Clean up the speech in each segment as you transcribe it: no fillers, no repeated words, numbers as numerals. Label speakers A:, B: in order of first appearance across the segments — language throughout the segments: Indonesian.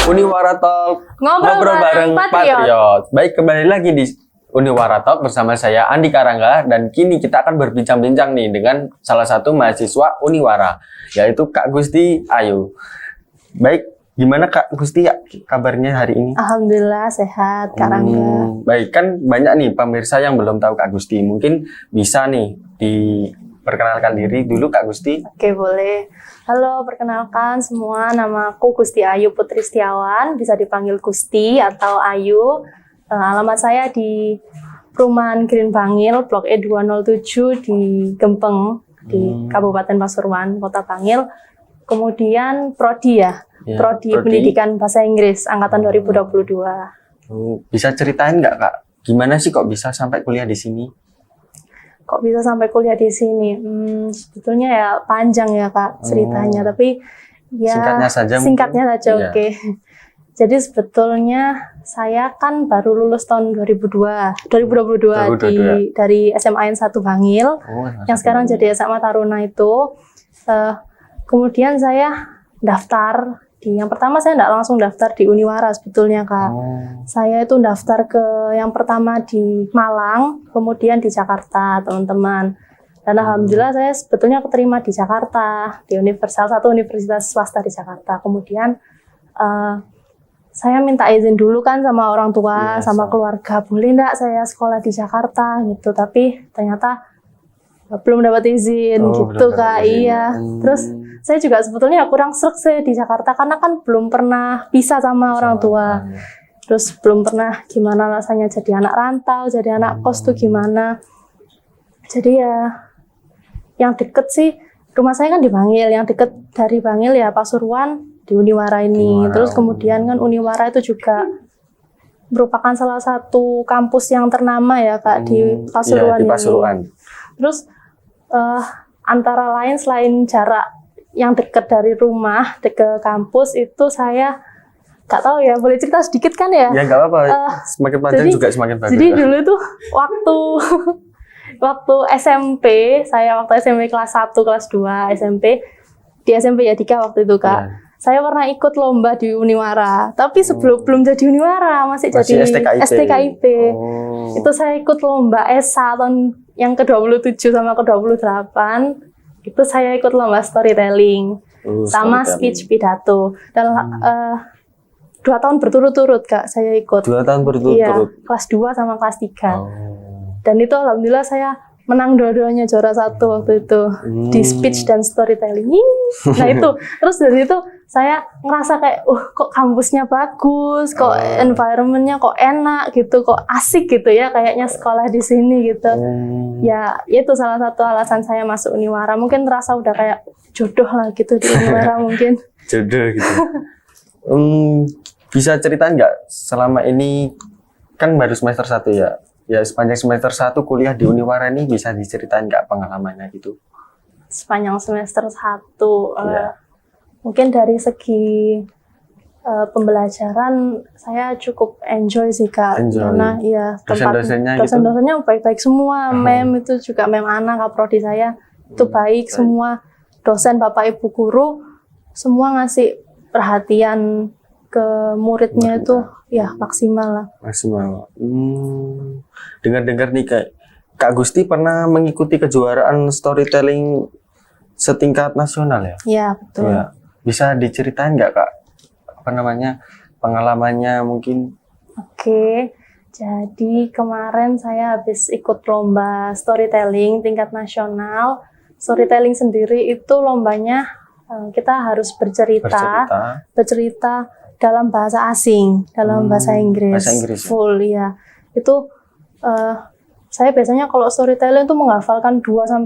A: Uniwara Talk,
B: Ngobrol bareng Patriot.
A: Baik, kembali lagi di Uniwara Talk bersama saya Andi Karangga, dan kini kita akan berbincang-bincang nih dengan salah satu mahasiswa Uniwara, yaitu Kak Gusti Ayu. Baik, gimana Kak Gusti kabarnya hari ini?
B: Alhamdulillah sehat, Kak Rangga.
A: Baik, kan banyak nih pemirsa yang belum tahu Kak Gusti. Mungkin bisa nih diperkenalkan diri dulu Kak Gusti.
B: Oke, boleh. Halo, perkenalkan semua, nama aku Gusti Ayu Putri Setiawan, bisa dipanggil Gusti atau Ayu. Alamat saya di Perumahan Green Bangil, Blok E207 di Gempeng, di Kabupaten Pasuruan, Kota Bangil. Kemudian Prodi Prodi Pendidikan Bahasa Inggris, Angkatan 2022.
A: Bisa ceritain nggak Kak, gimana sih kok bisa sampai kuliah di sini?
B: Kok bisa sampai kuliah di sini? Sebetulnya ya panjang ya Kak ceritanya, tapi ya singkatnya saja.
A: Iya.
B: Oke. Jadi sebetulnya saya kan baru lulus tahun 2022 dari SMA N 1 Bangil, yang sekarang jadi SMA Taruna itu. Kemudian saya daftar yang pertama saya tidak langsung daftar di Uniwara sebetulnya Kak. Saya itu daftar ke yang pertama di Malang, kemudian di Jakarta teman-teman. Dan alhamdulillah saya sebetulnya keterima di Jakarta, di salah satu universitas swasta di Jakarta. Kemudian saya minta izin dulu kan sama orang tua, sama keluarga, boleh enggak saya sekolah di Jakarta gitu. Tapi ternyata belum dapat izin gitu Kak. Iya. Terus saya juga sebetulnya kurang sreg sih di Jakarta karena kan belum pernah pisah sama orang tua. Terus belum pernah gimana rasanya jadi anak rantau, jadi anak kos tuh gimana. Jadi ya yang deket sih, rumah saya kan di Bangil, yang deket dari Bangil ya Pasuruan di Uniwara ini. Terus kemudian kan Uniwara itu juga merupakan salah satu kampus yang ternama ya Kak di Pasuruan
A: di Pasuruan.
B: ini. Terus antara lain selain jarak yang dekat dari rumah ke kampus itu saya nggak tahu ya, boleh cerita sedikit kan ya?
A: Ya nggak apa-apa, semakin panjang juga semakin bagus.
B: Jadi dulu tuh waktu SMP, saya waktu SMP kelas 1, kelas 2 SMP, di SMP Yadika waktu itu Kak. Saya pernah ikut lomba di Uniwara, tapi belum jadi Uniwara, masih jadi STKIP. Itu saya ikut lomba ESA tahun yang ke-27 sama ke-28. Itu saya ikut lomba storytelling sama speech pidato. Dan 2 tahun berturut-turut Kak saya ikut.
A: 2 tahun berturut-turut? Iya,
B: kelas 2 sama kelas 3. Dan itu alhamdulillah saya menang dua-duanya, juara 1 waktu itu di speech dan storytelling. Nah itu, terus dari itu saya ngerasa kayak, kok kampusnya bagus, kok environment-nya kok enak gitu, kok asik gitu ya, kayaknya sekolah di sini gitu. Ya itu salah satu alasan saya masuk Uniwara. Mungkin terasa udah kayak jodoh lah gitu di Uniwara mungkin.
A: Jodoh gitu. Bisa ceritain nggak, selama ini kan baru semester 1 ya? Ya sepanjang semester 1 kuliah di Uniwara ini bisa diceritain nggak pengalamannya gitu?
B: Sepanjang semester 1, mungkin dari segi pembelajaran saya cukup enjoy sih Kak. Karena ya dosen-dosennya baik-baik semua, mem itu juga mem Ana Kaprodi saya itu baik semua, dosen Bapak Ibu guru semua ngasih perhatian ke muridnya itu ya maksimal lah. Maksimal.
A: Dengar-dengar nih Kak Gusti pernah mengikuti kejuaraan storytelling setingkat nasional ya?
B: Iya betul. Ya.
A: Bisa diceritain nggak Kak, pengalamannya mungkin?
B: Oke, jadi kemarin saya habis ikut lomba storytelling tingkat nasional. Storytelling sendiri itu lombanya kita harus bercerita dalam bahasa asing, dalam bahasa Inggris full ya. Itu saya biasanya kalau storytelling itu menghafalkan 2-3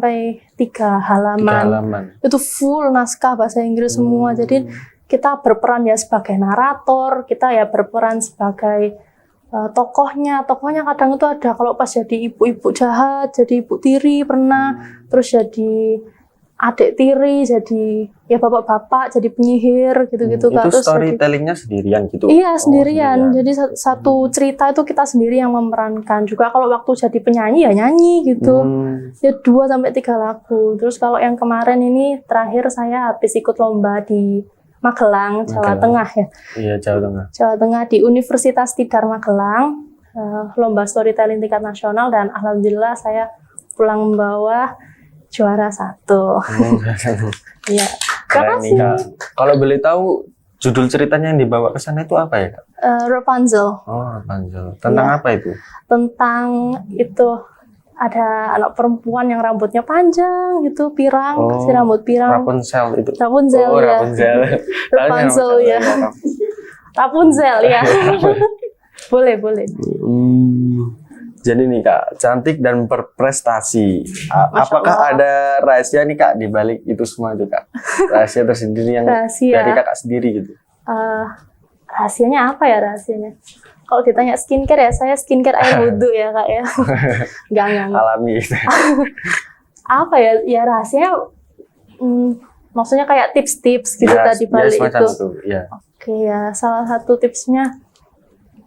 B: halaman. Itu full naskah bahasa Inggris semua. Jadi kita berperan ya sebagai narator, kita ya berperan sebagai tokohnya kadang itu ada, kalau pas jadi ibu-ibu jahat, jadi ibu tiri pernah, terus jadi adik tiri, jadi ya bapak-bapak, jadi penyihir gitu-gitu Kak.
A: Itu storytellingnya sendirian gitu?
B: Iya sendirian. Jadi satu cerita itu kita sendiri yang memerankan. Juga kalau waktu jadi penyanyi ya nyanyi gitu. Ya 2-3 lagu. Terus kalau yang kemarin ini terakhir saya habis ikut lomba di Magelang, Jawa
A: Magelang.
B: Tengah ya.
A: Iya, Jawa Tengah.
B: Jawa Tengah di Universitas Tidar Magelang, lomba storytelling tingkat nasional, dan alhamdulillah saya pulang membawa juara 1. Iya.
A: Keren nih,
B: Makasih.
A: Kak. Kalau boleh tahu judul ceritanya yang dibawa ke sana itu apa ya, Kak?
B: Rapunzel.
A: Oh, Rapunzel. Tentang
B: Iya.
A: apa itu?
B: Tentang itu ada anak perempuan yang rambutnya panjang gitu, pirang,
A: Oh,
B: si rambut pirang.
A: Rapunzel itu.
B: Rapunzel,
A: Oh,
B: ya.
A: Rapunzel.
B: Rapunzel, ya. Rapunzel ya. Boleh.
A: Jadi nih, Kak, cantik dan berprestasi.
B: Masya
A: Apakah
B: Allah.
A: ada rahasia nih, Kak, di balik itu semua itu, Kak? Rahasia tersendiri yang
B: Rahasia.
A: dari Kakak sendiri gitu.
B: Rahasianya apa ya rahasianya? Kalau ditanya skincare ya, saya skincare air wudhu ya Kak ya. Enggak.
A: Alami gitu.
B: Apa ya? Ya rahasianya, maksudnya kayak tips-tips gitu
A: Ya,
B: tadi balik
A: semacam
B: itu.
A: Ya.
B: Oke ya, salah satu tipsnya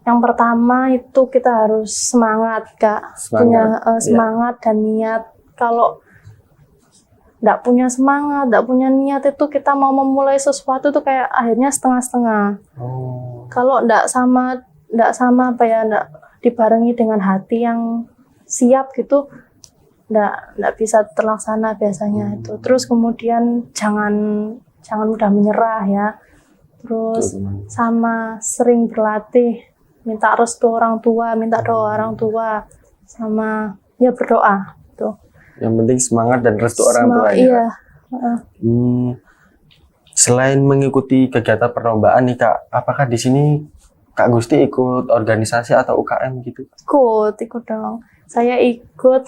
B: yang pertama itu kita harus semangat Kak. Punya semangat dan niat. Kalau nggak punya semangat, nggak punya niat itu kita mau memulai sesuatu tuh kayak akhirnya setengah-setengah.
A: Oh.
B: Kalau nggak sama apa ya, nggak dibarengi dengan hati yang siap gitu, nggak bisa terlaksana biasanya itu. Terus kemudian jangan mudah menyerah ya. Terus sama sering berlatih, minta restu orang tua, minta doa orang tua, sama ya berdoa tuh.
A: Yang penting semangat dan restu orang tua ya.
B: Iya.
A: Selain mengikuti kegiatan perlombaan nih, Kak, apakah di sini Kak Gusti ikut organisasi atau UKM gitu?
B: Ikut dong. Saya ikut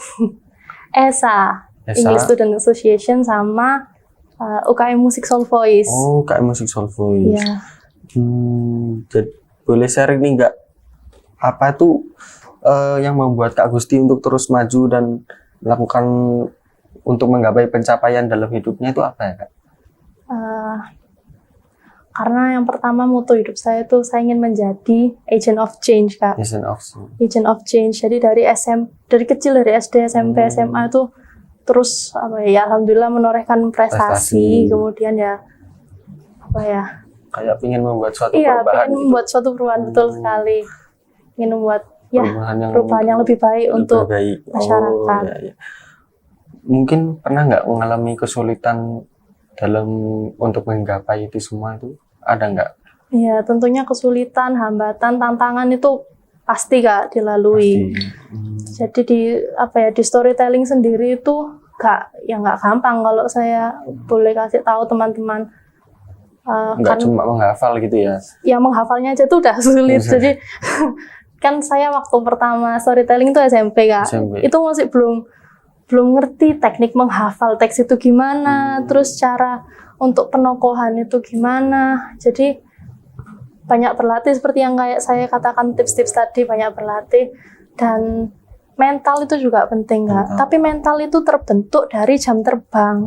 B: ESA, English Student Association, sama UKM Music Soul Voice.
A: Oh, UKM Music Soul Voice.
B: Iya.
A: Jadi boleh sharing nih nggak, apa tuh yang membuat Kak Gusti untuk terus maju dan melakukan untuk menggapai pencapaian dalam hidupnya itu apa ya, Kak?
B: Karena yang pertama moto hidup saya itu saya ingin menjadi agent of change Kak. Agent of change. Jadi dari kecil, dari SD, SMP, SMA itu terus apa ya, alhamdulillah menorehkan prestasi. Kemudian ya apa ya?
A: Kayak ingin membuat suatu
B: perubahan. Iya, ingin membuat
A: gitu.
B: suatu perubahan, betul sekali. Ingin membuat perubahan yang lebih baik untuk masyarakat.
A: Ya. Mungkin pernah nggak mengalami kesulitan dalam untuk menggapai itu semua itu? Ada nggak?
B: Iya, tentunya kesulitan, hambatan, tantangan itu pasti Kak dilalui. Jadi di storytelling sendiri itu nggak gampang. Kalau saya boleh kasih tahu teman-teman,
A: nggak cuma menghafal gitu ya?
B: Ya menghafalnya aja tuh udah sulit. Jadi kan saya waktu pertama storytelling itu SMP Kak. Itu masih belum ngerti teknik menghafal teks itu gimana, terus cara untuk penokohan itu gimana. Jadi banyak berlatih seperti yang kayak saya katakan tips-tips tadi, banyak berlatih. Dan mental itu juga penting Kak. Tapi mental itu terbentuk dari jam terbang.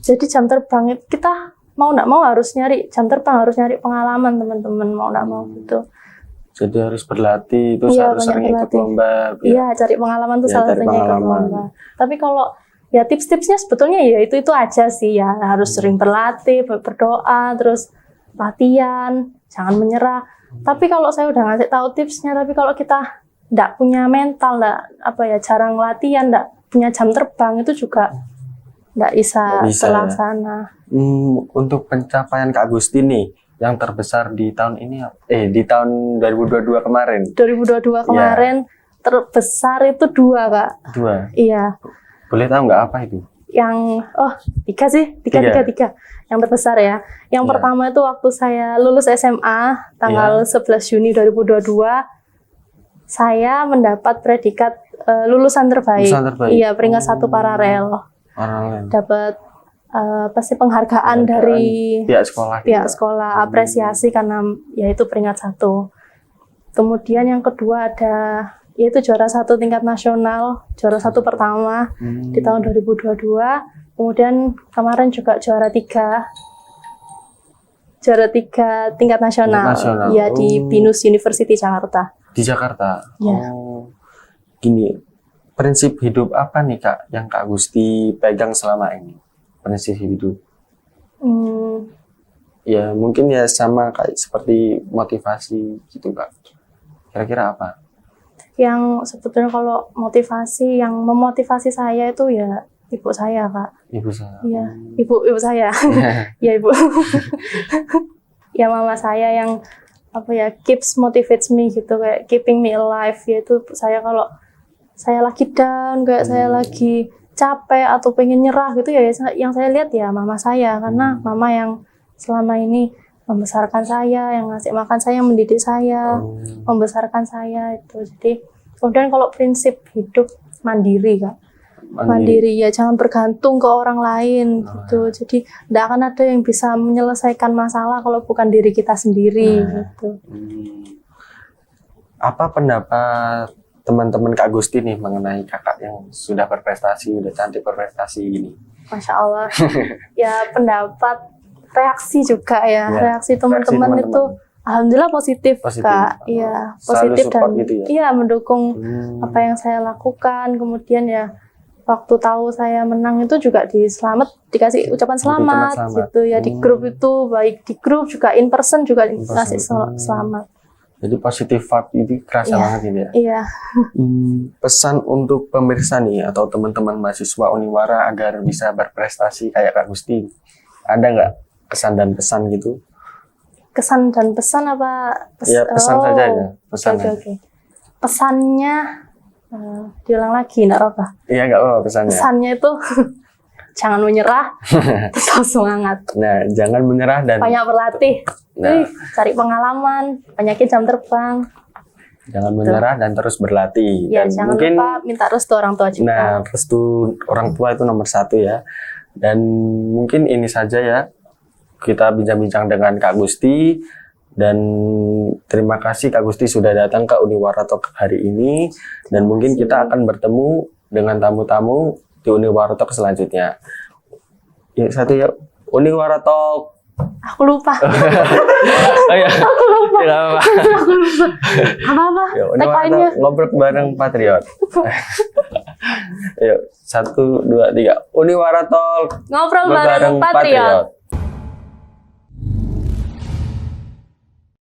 B: Jadi jam terbang itu kita mau nggak mau harus nyari jam terbang, harus nyari pengalaman teman-teman, mau nggak mau gitu.
A: Jadi harus berlatih, terus harus sering ikut lomba.
B: Iya, cari pengalaman itu salah satunya ikut lomba. Tapi kalau ya tips-tipsnya sebetulnya ya itu aja sih ya, harus sering berlatih, berdoa, terus latihan, jangan menyerah. Tapi kalau saya udah ngasih tahu tipsnya, tapi kalau kita nggak punya mental, jarang latihan, nggak punya jam terbang, itu juga nggak bisa terlaksana.
A: Untuk pencapaian Kak Gusti nih yang terbesar di tahun ini, di tahun 2022 kemarin.
B: 2022 kemarin terbesar itu 2 Kak.
A: 2?
B: Iya.
A: Boleh tahu nggak apa itu?
B: Yang 3 sih, 3. Yang terbesar ya. Yang pertama itu waktu saya lulus SMA tanggal 11 Juni 2022, saya mendapat predikat lulusan terbaik. Iya, peringkat 1 paralel. Dapat penghargaan dari
A: pihak
B: sekolah, apresiasi karena yaitu peringkat 1. Kemudian yang kedua ada yaitu juara 1 tingkat nasional, juara 1 pertama di tahun 2022. Kemudian kemarin juga juara 3 tingkat nasional. Ya di BINUS University Jakarta.
A: Di Jakarta.
B: Ya.
A: Gini, prinsip hidup apa nih Kak yang Kak Gusti pegang selama ini? Prinsip hidup. Ya mungkin ya sama kayak seperti motivasi gitu Kak. Kira-kira apa?
B: Yang sebetulnya kalau motivasi, yang memotivasi saya itu ya ibu saya, Kak.
A: Ibu saya.
B: Iya, ibu saya. Ya ibu. Ya mama saya yang apa ya, keeps motivates me gitu, kayak keeping me alive. Yaitu saya kalau saya lagi down, kayak saya lagi capek atau pengen nyerah gitu ya, yang saya lihat ya mama saya, karena mama yang selama ini membesarkan saya, yang ngasih makan saya, mendidik saya, membesarkan saya itu. Jadi kemudian kalau prinsip hidup mandiri, Kak. Mandiri ya, jangan bergantung ke orang lain gitu. Jadi tidak akan ada yang bisa menyelesaikan masalah kalau bukan diri kita sendiri gitu.
A: Apa pendapat teman-teman Kak Gusti nih mengenai kakak yang sudah berprestasi, udah cantik berprestasi gini?
B: Masya Allah. Ya pendapat, reaksi juga ya, reaksi teman-teman itu alhamdulillah positif. Kak. Iya, positif dan gitu ya? Iya mendukung apa yang saya lakukan. Kemudian ya waktu tahu saya menang itu juga dikasih ucapan selamat gitu ya, di grup itu, baik di grup juga in person juga dikasih selamat.
A: Jadi positif vibe itu kerasa banget ini ya.
B: Iya.
A: Pesan untuk pemirsa nih atau teman-teman mahasiswa Uniwara agar bisa berprestasi kayak Kak Gusti, ada nggak kesan dan pesan gitu?
B: Kesan dan pesan apa?
A: Ya pesan saja ya. Pesan.
B: Oke. Pesannya diulang lagi, nggak apa-apa?
A: Iya nggak apa-apa pesannya.
B: Pesannya itu jangan menyerah, tetap semangat.
A: Nah, jangan menyerah dan
B: banyak berlatih. Cari pengalaman, banyakin jam terbang.
A: Jangan menyerah dan terus berlatih.
B: Ya,
A: dan
B: jangan
A: mungkin,
B: lupa minta restu orang tua juga.
A: Nah, restu orang tua itu nomor 1 ya. Dan mungkin ini saja ya, kita bincang-bincang dengan Kak Gusti. Dan terima kasih Kak Gusti sudah datang ke Uniwara Talk hari ini. Dan mungkin kita akan bertemu dengan tamu-tamu di Uniwara Talk selanjutnya. Ya, satu ya, Uniwara Talk.
B: Aku lupa.
A: Oh ya.
B: Aku lupa.
A: Ya,
B: apa-apa.
A: Uniwara ngobrol bareng Patriot. Yuk, 1, 2, 3. Uniwara Talk
B: ngobrol bareng Patriot.